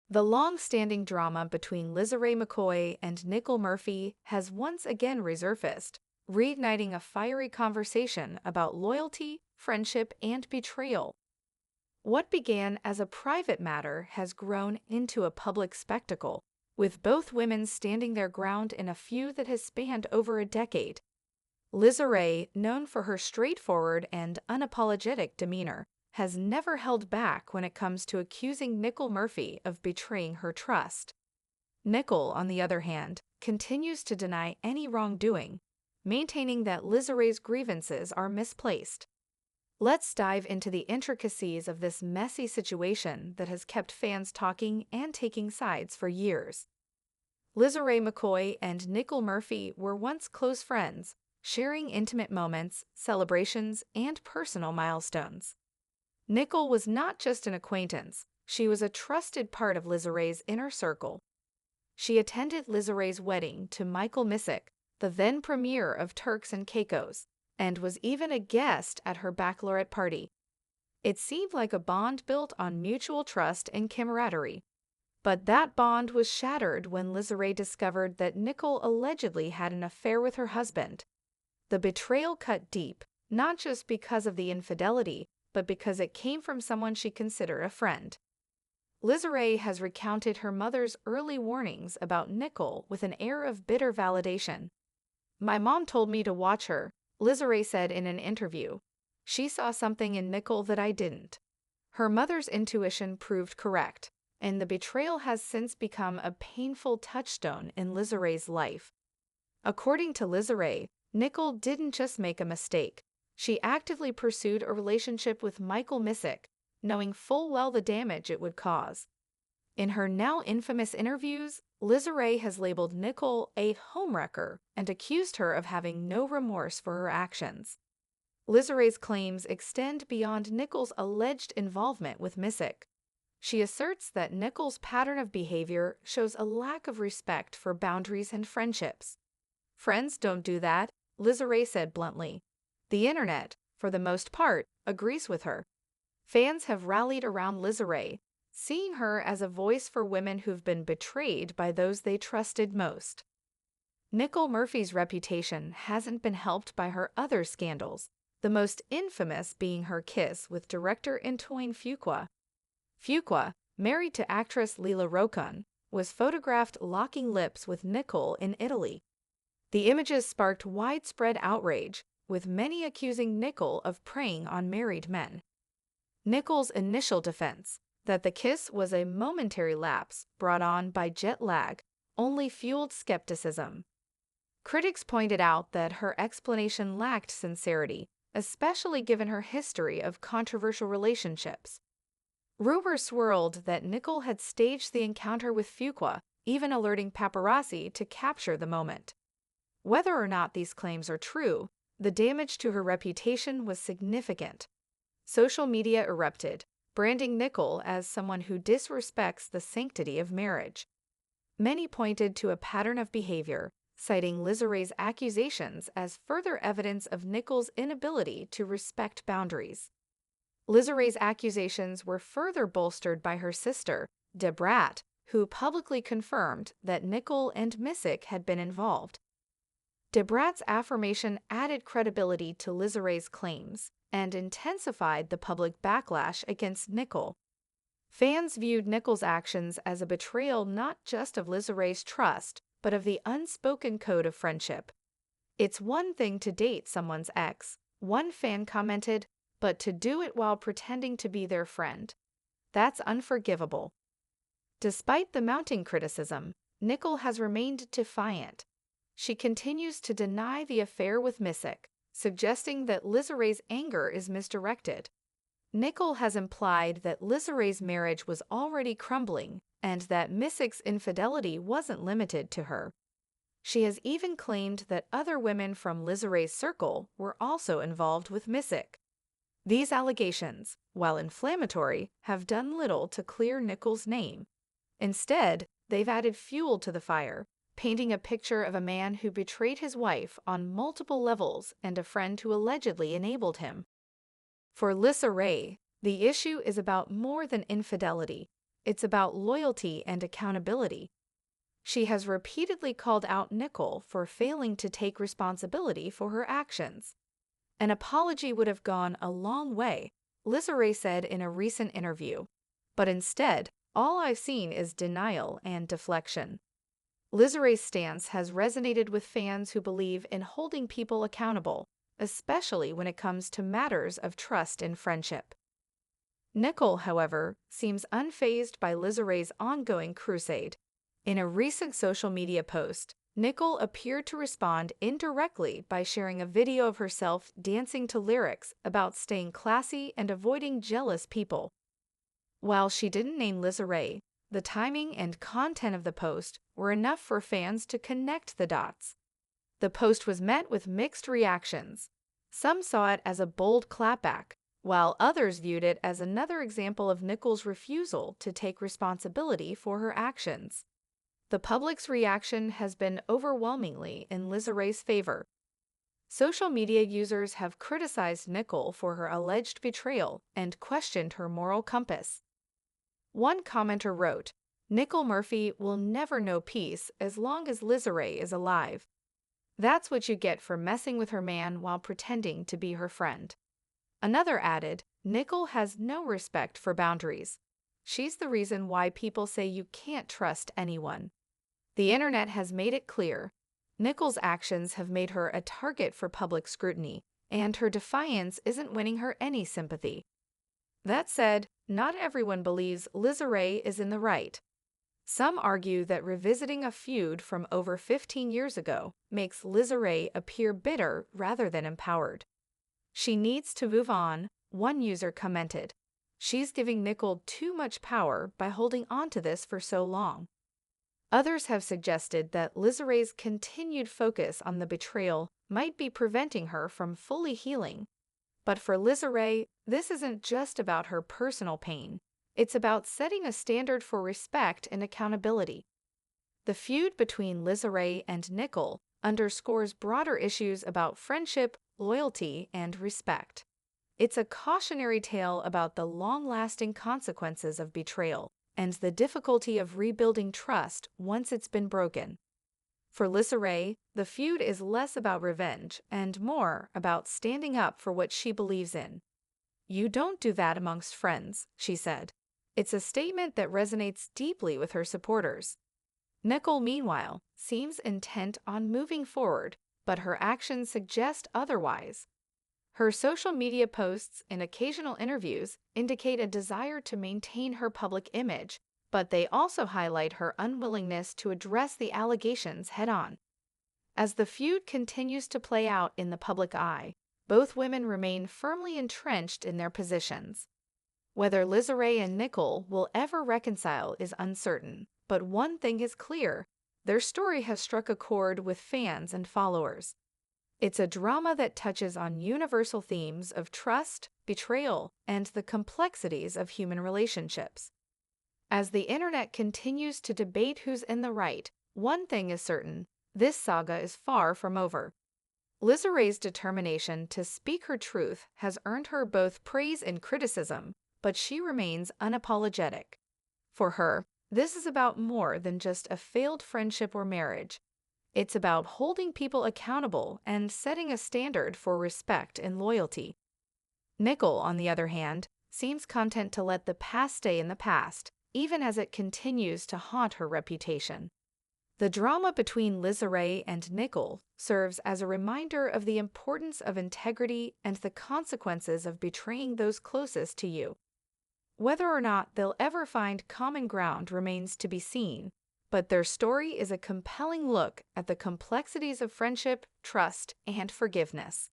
The long-standing drama between Raye McCoy and Nicole Murphy has once again resurfaced, reigniting a fiery conversation about loyalty, friendship, and betrayal. What began as a private matter has grown into a public spectacle, with both women standing their ground in a feud that has spanned over a decade. Raye, known for her straightforward and unapologetic demeanor, has never held back when it comes to accusing Nicole Murphy of betraying her trust. Nicole, on the other hand, continues to deny any wrongdoing, maintaining that Raye's grievances are misplaced. Let's dive into the intricacies of this messy situation that has kept fans talking and taking sides for years. Raye McCoy and Nicole Murphy were once close friends, sharing intimate moments, celebrations, and personal milestones. Nicole was not just an acquaintance, she was a trusted part of Raye's inner circle. She attended Raye's wedding to Michael Missick, the then premier of Turks and Caicos, and was even a guest at her baccalaureate party. It seemed like a bond built on mutual trust and camaraderie. But that bond was shattered when Raye discovered that Nicole allegedly had an affair with her husband. The betrayal cut deep, not just because of the infidelity, but because it came from someone she considered a friend. Raye has recounted her mother's early warnings about Nicole with an air of bitter validation. "My mom told me to watch her," Raye said in an interview. "She saw something in Nicole that I didn't." Her mother's intuition proved correct, and the betrayal has since become a painful touchstone in Raye's life. According to Raye, Nicole didn't just make a mistake. She actively pursued a relationship with Michael Missick, knowing full well the damage it would cause. In her now infamous interviews, Raye has labeled Nicole a homewrecker and accused her of having no remorse for her actions. Raye's claims extend beyond Nicole's alleged involvement with Missick. She asserts that Nicole's pattern of behavior shows a lack of respect for boundaries and friendships. "Friends don't do that," Raye said bluntly. The internet, for the most part, agrees with her. Fans have rallied around Raye, seeing her as a voice for women who've been betrayed by those they trusted most. Nicole Murphy's reputation hasn't been helped by her other scandals, the most infamous being her kiss with director Antoine Fuqua. Fuqua, married to actress Lila Rocon, was photographed locking lips with Nicole in Italy. The images sparked widespread outrage, with many accusing Nicole of preying on married men. Nicole's initial defense, that the kiss was a momentary lapse brought on by jet lag, only fueled skepticism. Critics pointed out that her explanation lacked sincerity, especially given her history of controversial relationships. Rumors swirled that Nicole had staged the encounter with Fuqua, even alerting paparazzi to capture the moment. Whether or not these claims are true, the damage to her reputation was significant. Social media erupted, branding Nicole as someone who disrespects the sanctity of marriage. Many pointed to a pattern of behavior, citing Raye's accusations as further evidence of Nicole's inability to respect boundaries. Raye's accusations were further bolstered by her sister, Debrat, who publicly confirmed that Nicole and Missick had been involved. Debrat's affirmation added credibility to Raye's claims and intensified the public backlash against Nicole. Fans viewed Nicole's actions as a betrayal not just of Raye's trust, but of the unspoken code of friendship. "It's one thing to date someone's ex," one fan commented, "but to do it while pretending to be their friend. That's unforgivable." Despite the mounting criticism, Nicole has remained defiant. She continues to deny the affair with Missick, suggesting that Raye's anger is misdirected. Nicole has implied that Raye's marriage was already crumbling and that Missick's infidelity wasn't limited to her. She has even claimed that other women from Raye's circle were also involved with Missick. These allegations, while inflammatory, have done little to clear Nicole's name. Instead, they've added fuel to the fire, painting a picture of a man who betrayed his wife on multiple levels and a friend who allegedly enabled him. For Raye, the issue is about more than infidelity. it's about loyalty and accountability. She has repeatedly called out Nicole for failing to take responsibility for her actions. An apology would have gone a long way, Raye said in a recent interview. But instead, all I've seen is denial and deflection. Ray's stance has resonated with fans who believe in holding people accountable, especially when it comes to matters of trust and friendship. Nicole, however, seems unfazed by Ray's ongoing crusade. In a recent social media post, Nicole appeared to respond indirectly by sharing a video of herself dancing to lyrics about staying classy and avoiding jealous people. While she didn't name Raye, the timing and content of the post were enough for fans to connect the dots. The post was met with mixed reactions. Some saw it as a bold clapback, while others viewed it as another example of Nicole's refusal to take responsibility for her actions. The public's reaction has been overwhelmingly in Ray's favor. Social media users have criticized Nicole for her alleged betrayal and questioned her moral compass. One commenter wrote, "Nicole Murphy will never know peace as long as Raye is alive. That's what you get for messing with her man while pretending to be her friend." Another added, "Nicole has no respect for boundaries. She's the reason why people say you can't trust anyone." The internet has made it clear. Nicole's actions have made her a target for public scrutiny, and her defiance isn't winning her any sympathy. That said, not everyone believes Raye is in the right. Some argue that revisiting a feud from over 15 years ago makes Raye appear bitter rather than empowered. "She needs to move on," one user commented. "She's giving Nicole too much power by holding on to this for so long." Others have suggested that Ray's continued focus on the betrayal might be preventing her from fully healing. But for Raye, this isn't just about her personal pain. It's about setting a standard for respect and accountability. The feud between Raye and Nicole underscores broader issues about friendship, loyalty, and respect. It's a cautionary tale about the long-lasting consequences of betrayal and the difficulty of rebuilding trust once it's been broken. For Raye, the feud is less about revenge and more about standing up for what she believes in. "You don't do that amongst friends," she said. It's a statement that resonates deeply with her supporters. Nicole, meanwhile, seems intent on moving forward, but her actions suggest otherwise. Her social media posts and occasional interviews indicate a desire to maintain her public image, but they also highlight her unwillingness to address the allegations head-on. As the feud continues to play out in the public eye, both women remain firmly entrenched in their positions. Whether Raye and Nicole will ever reconcile is uncertain, but one thing is clear: their story has struck a chord with fans and followers. It's a drama that touches on universal themes of trust, betrayal, and the complexities of human relationships. As the internet continues to debate who's in the right, one thing is certain: this saga is far from over. Ray's determination to speak her truth has earned her both praise and criticism, but she remains unapologetic. For her, this is about more than just a failed friendship or marriage. It's about holding people accountable and setting a standard for respect and loyalty. Nicole, on the other hand, seems content to let the past stay in the past, even as it continues to haunt her reputation. The drama between Raye and Nicole serves as a reminder of the importance of integrity and the consequences of betraying those closest to you. Whether or not they'll ever find common ground remains to be seen, but their story is a compelling look at the complexities of friendship, trust, and forgiveness.